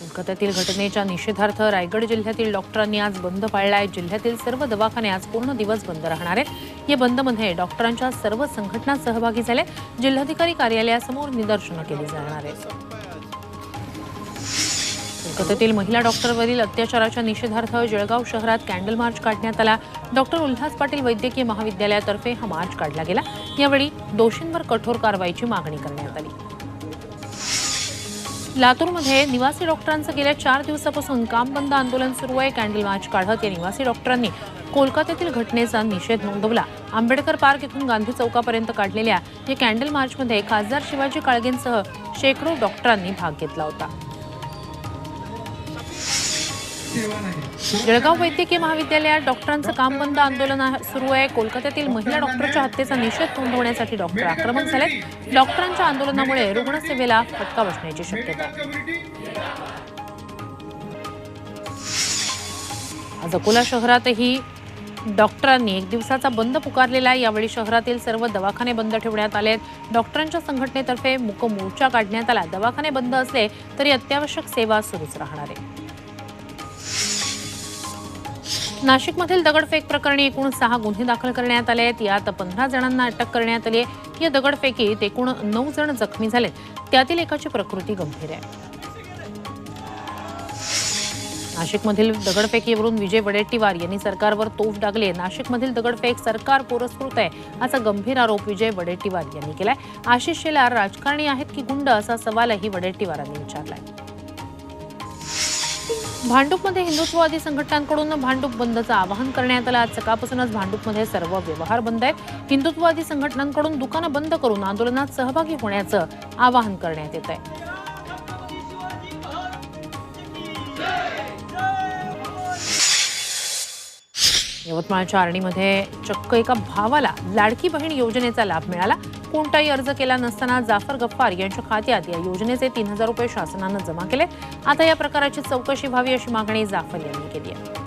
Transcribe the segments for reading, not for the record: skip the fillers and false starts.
कोलकात्यातील घटनेच्या निषेधार्थ रायगड जिल्ह्यातील डॉक्टरांनी आज बंद पाळलाय। जिल्ह्यातील सर्व दवाखाने आज पूर्ण दिवस बंद राहणार आहेत। या बंदमध्ये डॉक्टरांच्या सर्व संघटना सहभागी झाल्या। जिल्हाधिकारी कार्यालयासमोर निदर्शनं केली जाणार आहेत। कोलकात्यातील महिला डॉक्टरवरील अत्याचाराच्या निषेधार्थ जळगाव शहरात कॅन्डल मार्च काढण्यात आला। डॉक्टर उल्हास पाटील वैद्यकीय महाविद्यालयातर्फे हा मार्च काढला गेला। यावेळी दोषींवर कठोर कारवाईची मागणी करण्यात आली। लातूरमध्ये निवासी डॉक्टरांचं गेल्या 4 दिवसापासून काम बंद आंदोलन सुरू आहे। कॅन्डल मार्च काढत या निवासी डॉक्टरांनी कोलकात्यातील घटनेचा निषेध नोंदवला। आंबेडकर पार्क इथून गांधी चौकापर्यंत काढलेल्या या कॅन्डल मार्चमध्ये खासदार शिवाजी काळगेंसह शेकडो डॉक्टरांनी भाग घेतला होता। जळगाव वैद्यकीय महाविद्यालयात डॉक्टरांचं काम बंद आंदोलन सुरू आहे। कोलकात्यातील महिला डॉक्टरच्या हत्येचा निषेध नोंदवण्यासाठी डॉक्टर आक्रमक झाले। डॉक्टरांच्या आंदोलनामुळे रुग्णसेवेला फटका बसण्याची शक्यता आहे। आज अकोला शहरातही डॉक्टरांनी 1 दिवसाचा बंद पुकारलेला। यावेळी शहरातील सर्व दवाखाने बंद ठेवण्यात आले। डॉक्टरांच्या संघटनेतर्फे मूक मोर्चा काढण्यात आला। दवाखाने बंद असले तरी अत्यावश्यक सेवा सुरूच राहणार आहे। नाशिकमधील दगडफेक प्रकरणी एकूण 6 गुन्हे दाखल करण्यात आले आहेत। यात 15 जणांना अटक करण्यात आली आहे। या दगडफेकीत एकूण 9 जण जखमी झाले। त्यातील एकाची प्रकृती गंभीर आहे। नाशिकमधील दगडफेकीवरून विजय वडेट्टीवार यांनी सरकारवर तोफ डागली आहे। नाशिकमधील दगडफेक सरकार पुरस्कृत आहे असा गंभीर आरोप विजय वडेट्टीवार यांनी केलाय। आशिष शेलार राजकारणी आहेत की गुंड असा सवालही वडेट्टीवारांनी विचारलाय। भांडूपमध्ये हिंदुत्ववादी संघटनांकडून भांडूप बंदचं आवाहन करण्यात आलं। आज सकाळपासूनच भांडूपमध्ये सर्व व्यवहार बंद आहेत। हिंदुत्ववादी संघटनांकडून दुकानं बंद करून आंदोलनात सहभागी होण्याचं आवाहन करण्यात येत आहे। यवतमाळच्या आर्णीमध्ये चक्क एका भावाला लाडकी बहीण योजनेचा लाभ मिळाला। कोणताही अर्ज केला नसताना जाफर गफ्फार यांच्या खात्यात या योजनेचे 3000 रुपये शासनानं जमा केले। आता या प्रकाराची चौकशी व्हावी अशी मागणी जाफर यांनी केली आहे।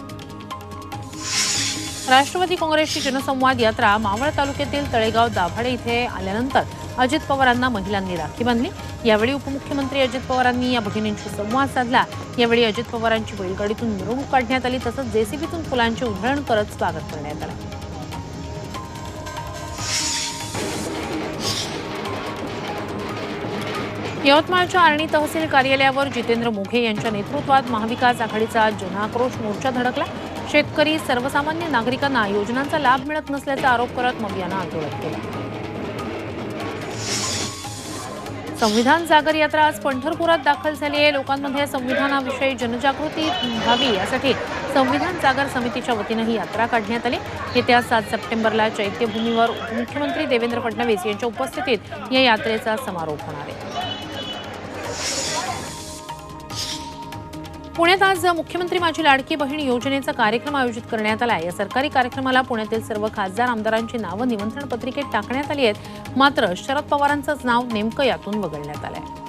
राष्ट्रवादी काँग्रेसची जनसंवाद यात्रा मावळ तालुक्यातील तळेगाव दाभाडे इथे आल्यानंतर अजित पवारांना महिलांनी राखी बांधली। यावेळी उपमुख्यमंत्री अजित पवारांनी या भगिनींशी संवाद साधला। यावेळी अजित पवारांची बैलगाडीतून मिरवणूक काढण्यात आली। तसंच जेसीबीतून फुलांची उधळण करत स्वागत करण्यात आलं। यवतमाळच्या आर्णी तहसील कार्यालयावर जितेंद्र मोघे यांच्या नेतृत्वात महाविकास आघाडीचा जनाक्रोश मोर्चा धडकला। शेतकरी सर्वसामान्य नागरिकांना योजनांचा लाभ मिळत नसल्याचा आरोप करत मवियानं आंदोलन केलं। संविधान जागर यात्रा आज पंढरपुरात दाखल झाली आहे। लोकांमध्ये संविधानाविषयी जनजागृती व्हावी यासाठी संविधान जागर समितीच्या वतीनं ही यात्रा काढण्यात आली। येत्या 7 सप्टेंबरला चैत्यभूमीवर उपमुख्यमंत्री देवेंद्र फडणवीस यांच्या उपस्थितीत या यात्रेचा समारोप होणार आहे। पुण्यात आज मुख्यमंत्री माझी लाडकी बहीण योजनेचा कार्यक्रम आयोजित करण्यात आला। या सरकारी कार्यक्रमाला पुण्यातील सर्व खासदार आमदारांची नावं निमंत्रण पत्रिकेत टाकण्यात आली आहेत। मात्र शरद पवारांचंच नाव नेमकं यातून वगळण्यात आलंय।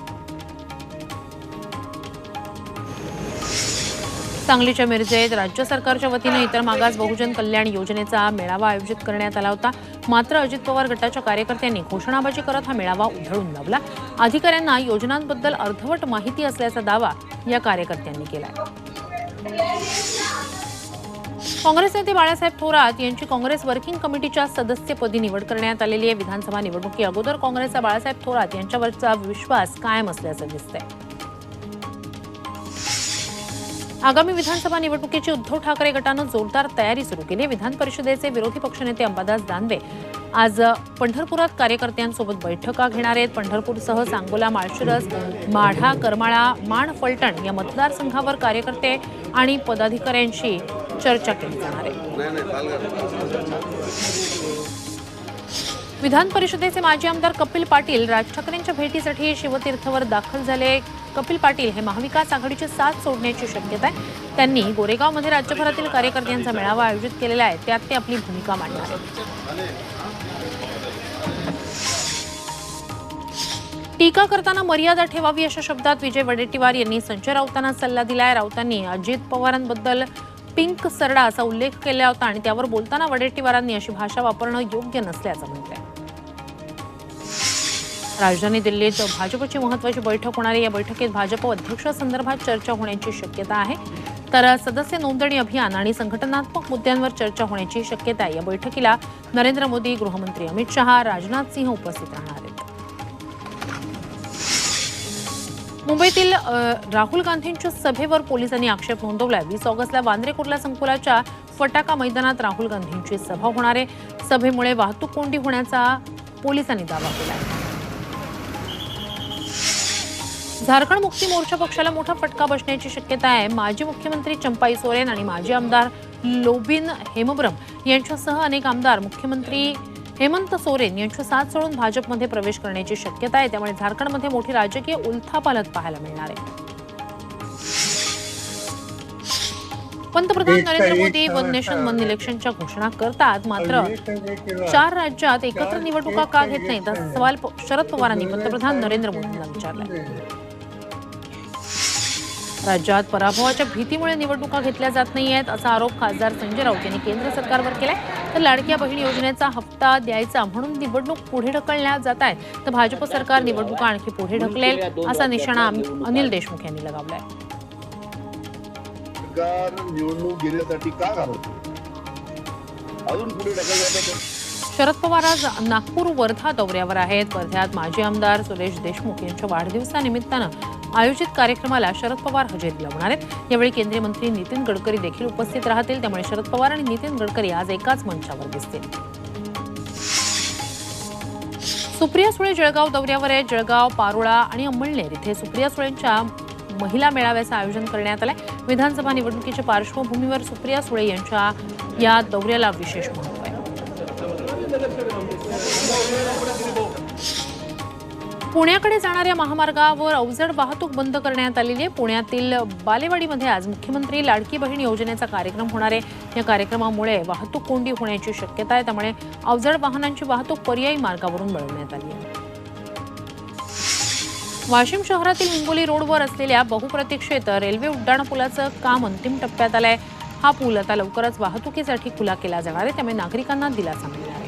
सांगलीच्या मिरजेत राज्य सरकारच्या वतीने इतर मागास बहुजन कल्याण योजनेचा मेळावा आयोजित करण्यात आला होता। मात्र अजित पवार गटाच्या कार्यकर्त्यांनी घोषणाबाजी करत हा मेळावा उधळून लावला। अधिकाऱ्यांना योजनांबद्दल अर्धवट माहिती असल्याचा दावा या कार्यकर्त्यांनी केलाय। काँग्रेस नेते बाळासाहेब थोरात यांची काँग्रेस वर्किंग कमिटीच्या सदस्यपदी निवड करण्यात आलेली आहे। विधानसभा निवडणुकी अगोदर काँग्रेसचा बाळासाहेब थोरात यांच्यावरचा विश्वास कायम असल्याचं दिसतंय। आगामी विधानसभा निवडणुकीची उद्धव ठाकरे गटानं जोरदार तयारी सुरू केली। विधान परिषदेचे विरोधी पक्षनेते अंबादास दानवे आज पंढरपुरात कार्यकर्त्यांसोबत बैठका घेणार आहेत। पंढरपूरसह सांगोला, माळशिरस, माढा, करमाळा, माण, फलटण या मतदारसंघावर कार्यकर्ते आणि पदाधिकाऱ्यांशी चर्चा केली जाणार आहे। विधान परिषदेचे माजी आमदार कपिल पाटील राज ठाकरेंच्या भेटीसाठी शिवतीर्थवर दाखल झाले। कपिल पाटील हे महाविकास आघाडीची साथ सोडण्याची शक्यता आहे। त्यांनी गोरेगावमध्ये राज्यभरातील कार्यकर्त्यांचा मेळावा आयोजित केलेला आहे। त्यात ते आपली भूमिका मांडणार आहेत। टीका करताना मर्यादा ठेवावी अशा शब्दात विजय वडेट्टीवार यांनी संजय राऊतांना सल्ला दिलाय। राऊतांनी अजित पवारांबद्दल पिंक सरडा असा उल्लेख केला होता आणि त्यावर बोलताना वडेट्टीवारांनी अशी भाषा वापरणं योग्य नसल्याचं म्हटलंय। राजधानी दिल्लीत भाजपची महत्त्वाची बैठक होणार आहे। या बैठकीत भाजप अध्यक्षासंदर्भात चर्चा होण्याची शक्यता आहे, तर सदस्य नोंदणी अभियान आणि संघटनात्मक मुद्द्यांवर चर्चा होण्याची शक्यता आहे। या बैठकीला नरेंद्र मोदी, गृहमंत्री अमित शहा, राजनाथ सिंह उपस्थित राहणार आहेत। मुंबईतील राहुल गांधींच्या सभेवर पोलिसांनी आक्षेप नोंदवलाय। 20 ऑगस्टला वांद्रे कुर्ला संकुलाच्या फटाका मैदानात राहुल गांधींची सभा होणार आहे। सभेमुळे वाहतूक कोंडी होण्याचा पोलिसांनी दावा केलाय। झारखंड मुक्ती मोर्चा पक्षाला मोठा फटका बसण्याची शक्यता आहे। माजी मुख्यमंत्री चंपाई सोरेन आणि माजी आमदार लोबिन हेमब्रम यांच्यासह अनेक आमदार मुख्यमंत्री हेमंत सोरेन यांची साथ सोडून भाजपमध्ये प्रवेश करण्याची शक्यता आहे। त्यामुळे झारखंडमध्ये मोठी राजकीय उलथापालथ पाहायला मिळणार आहे। पंतप्रधान Narendra Modi one nation one इलेक्शनच्या घोषणा करतात, मात्र 4 राज्यात एकत्र निवडणुका का घेत नाहीत असा सवाल शरद पवारांनी पंतप्रधान नरेंद्र मोदींना विचारलाय। राज्यात पराभवाच्या भीतीमुळे निवडणुका घेतल्या जात नाहीयेत असा आरोप खासदार संजय राऊत यांनी केंद्र सरकारवर केलाय। तर लाडक्या बहीण योजनेचा हप्ता द्यायचा म्हणून निवडणूक पुढे ढकलण्यात जात आहे, तर भाजप सरकार निवडणुका आणखी पुढे ढकलेल असा निशाणा अनिल देशमुख यांनी लगावलाय। सरकार निवडणूक घेण्यासाठी का घालवतो, अजून पुढे ढकलण्याचा। शरद पवार आज नागपूर वर्धा दौऱ्यावर आहेत। वर्ध्यात माजी आमदार सुरेश देशमुख यांच्या वाढदिवसानिमित्तानं आयोजित कार्यक्रमाला शरद पवार हजेरी लावणार आहेत। यावेळी केंद्रीय मंत्री नितीन गडकरी देखील उपस्थित राहतील, त्यामुळे शरद पवार आणि नितीन गडकरी आज एकाच मंचावर दिसतील। सुप्रिया सुळे जळगाव दौऱ्यावर आहे। जळगाव, पारोळा आणि अंमळनेर इथे सुप्रिया सुळेंच्या महिला मेळाव्याचं आयोजन करण्यात आलंय। विधानसभा निवडणुकीच्या पार्श्वभूमीवर सुप्रिया सुळे यांच्या या दौऱ्याला विशेष महत्त्व आहे। पुण्याकडे जाणाऱ्या महामार्गावर अवजड वाहतूक बंद करण्यात आलेली आहे। पुण्यातील बालेवाडीमध्ये आज मुख्यमंत्री लाडकी बहीण योजनेचा कार्यक्रम होणार आहे। या कार्यक्रमामुळे वाहतूक कोंडी होण्याची शक्यता आहे, त्यामुळे अवजड वाहनांची वाहतूक पर्यायी मार्गावरून वळवण्यात आली आहे। वाशिम शहरातील हिंगोली रोडवर असलेल्या बहुप्रतीक्षित रेल्वे उड्डाणपुलाचं काम अंतिम टप्प्यात आलंय। हा पूल आता लवकरच वाहतुकीसाठी खुला केला जाणार आहे, त्यामुळे नागरिकांना दिलासा मिळणार आहे।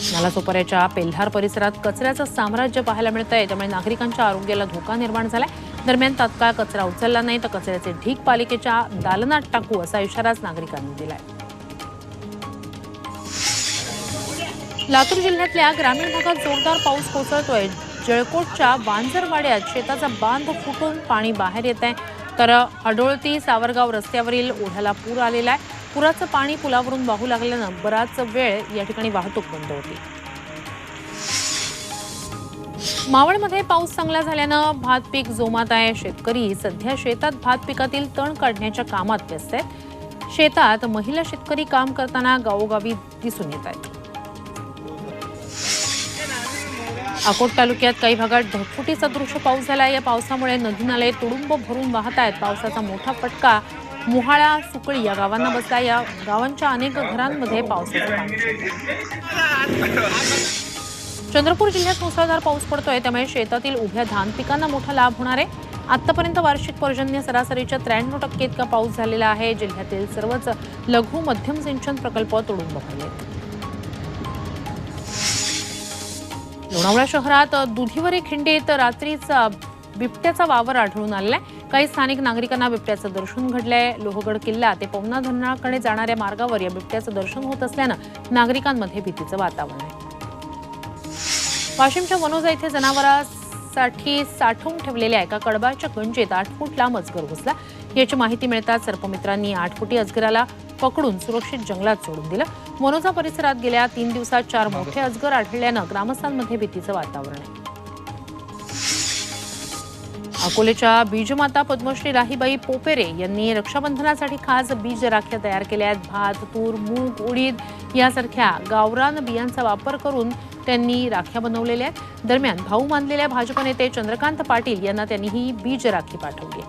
नालासोपाऱ्याच्या पेल्हार परिसरात कचऱ्याचं साम्राज्य पाहायला मिळतंय, त्यामुळे नागरिकांच्या आरोग्याला धोका निर्माण झालाय। दरम्यान तात्काळ कचरा उचलला नाही तर कचऱ्याचे ढीग पालिकेच्या दालनात टाकू असा इशाराच नागरिकांनी दिलाय। लातूर जिल्ह्यातल्या ग्रामीण भागात जोरदार पाऊस कोसळतोय। जळकोटच्या वांजरवाड्यात शेताचा बांध फुटून पाणी बाहेर येत आहे, तर अडोळती सावरगाव रस्त्यावरील ओढ्याला पूर आलेला आहे। पुराचं पाणी पुलावरून वाहू लागल्यानं बराच वेळ या ठिकाणी वाहतूक बंद होती। मावळमध्ये पाऊस चांगला झाल्यानं भात पीक जोमात आहे। शेतकरी सध्या शेतात भात पिकातील तण काढण्याच्या कामात व्यस्त आहेत। शेतात महिला शेतकरी काम करताना गावोगावी दिसून येत आहेत। अकोट तालुक्यात काही भागात ढगफुटी सदृश पाऊस झाला। या पावसामुळे नदी नाले तुडुंब भरून वाहत आहेत। पावसाचा मोठा फटका मोहाळा, सुकळी या गावांना बसला। या गावांच्या अनेक घरांमध्ये पावसाचं पाणी शिरलं। चंद्रपूर जिल्ह्यात मुसळधार पाऊस पडतोय, त्यामुळे शेतातील उभ्या धान पिकांना मोठा लाभ होणार आहे। आतापर्यंत वार्षिक पर्जन्य सरासरीच्या 93% इतका पाऊस झालेला आहे। जिल्ह्यातील सर्वच लघु मध्यम सिंचन प्रकल्प तुडुंब भरले। लोणावळा शहरात दुधीवरी खिंडीत रात्रीचा बिबट्याचा वावर आढळून आलाय। काही स्थानिक नागरिकांना बिबट्याचं दर्शन घडलंय। लोहगड किल्ला ते पवना धरणाकडे जाणाऱ्या मार्गावर या बिबट्याचं दर्शन होत असल्यानं नागरिकांमध्ये भीतीचं वातावरण आहे। वाशिमच्या वनोजा इथे जनावरांसाठी साठवून ठेवलेल्या एका कडबाच्या गंजीत 8 फूट लांब अजगर घुसला। याची माहिती मिळताच सर्पमित्रांनी 8 फुटी अजगराला पकडून सुरक्षित जंगलात सोडून दिलं। वनोजा परिसरात गेल्या 3 दिवसात 4 मोठे अजगर आढळल्यानं ग्रामस्थांमध्ये भीतीचं वातावरण आहे। अकोलेच्या बीजमाता पद्मश्री राहीबाई पोपेरे यांनी रक्षाबंधनासाठी खास बीज राख्या तयार केल्या आहेत। भात, तूर, मूग, उडीद यासारख्या गावरान बियांचा वापर करून त्यांनी राख्या बनवलेल्या आहेत। दरम्यान भाऊ मानलेल्या भाजप नेते चंद्रकांत पाटील यांना त्यांनी ही बीज राखी पाठवली।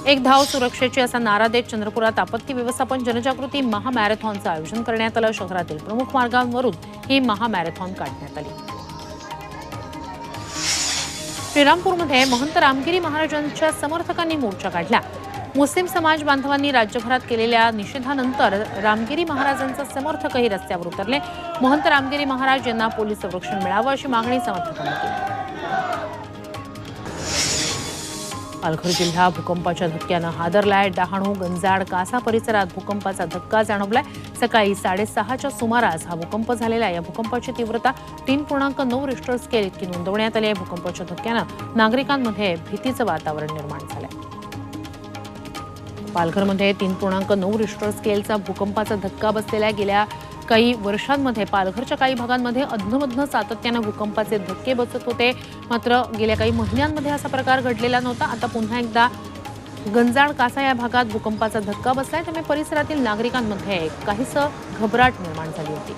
एक धाव सुरक्षेची असा नारा देत चंद्रपुरात आपत्ती व्यवस्थापन जनजागृती महामॅरेथॉनचं आयोजन करण्यात आलं। शहरातील प्रमुख मार्गांवरून ही महामॅरेथॉन काढण्यात आली। श्रीरामपूरमध्ये महंत रामगिरी महाराजांच्या समर्थकांनी मोर्चा काढला। मुस्लिम समाज बांधवांनी राज्यभरात केलेल्या निषेधानंतर रामगिरी महाराजांचे समर्थकही रस्त्यावर उतरले. महंत रामगिरी महाराज यांना पोलीस संरक्षण मिळावं अशी मागणी समर्थकांनी केली. पालघर जिल्हा भूकंपाच्या धक्क्यानं हादरलाय. डहाणू, गंजाड, कासा परिसरात भूकंपाचा धक्का जाणवलाय. सकाळी 6:30च्या सुमारास हा भूकंप झालेला आहे. या भूकंपाची तीव्रता 3.9 रिश्टर स्केल इतकी नोंदवण्यात आली आहे. भूकंपाच्या धक्क्यानं नागरिकांमध्ये भीतीचं वातावरण निर्माण झालंय. पालघरमध्ये 3.9 रिश्टर स्केलचा भूकंपाचा धक्का बसलेला. गेल्या काही वर्षांमध्ये पालघरच्या काही भागांमध्ये अधनमधन सातत्यानं भूकंपाचे धक्के बसत होते. मात्र गेल्या काही महिन्यांमध्ये असा प्रकार घडलेला नव्हता. आता पुन्हा एकदा गंजाड, कासा या भागात भूकंपाचा धक्का बसलाय. त्यामुळे परिसरातील नागरिकांमध्ये काहीसं घबराट निर्माण झाली होती.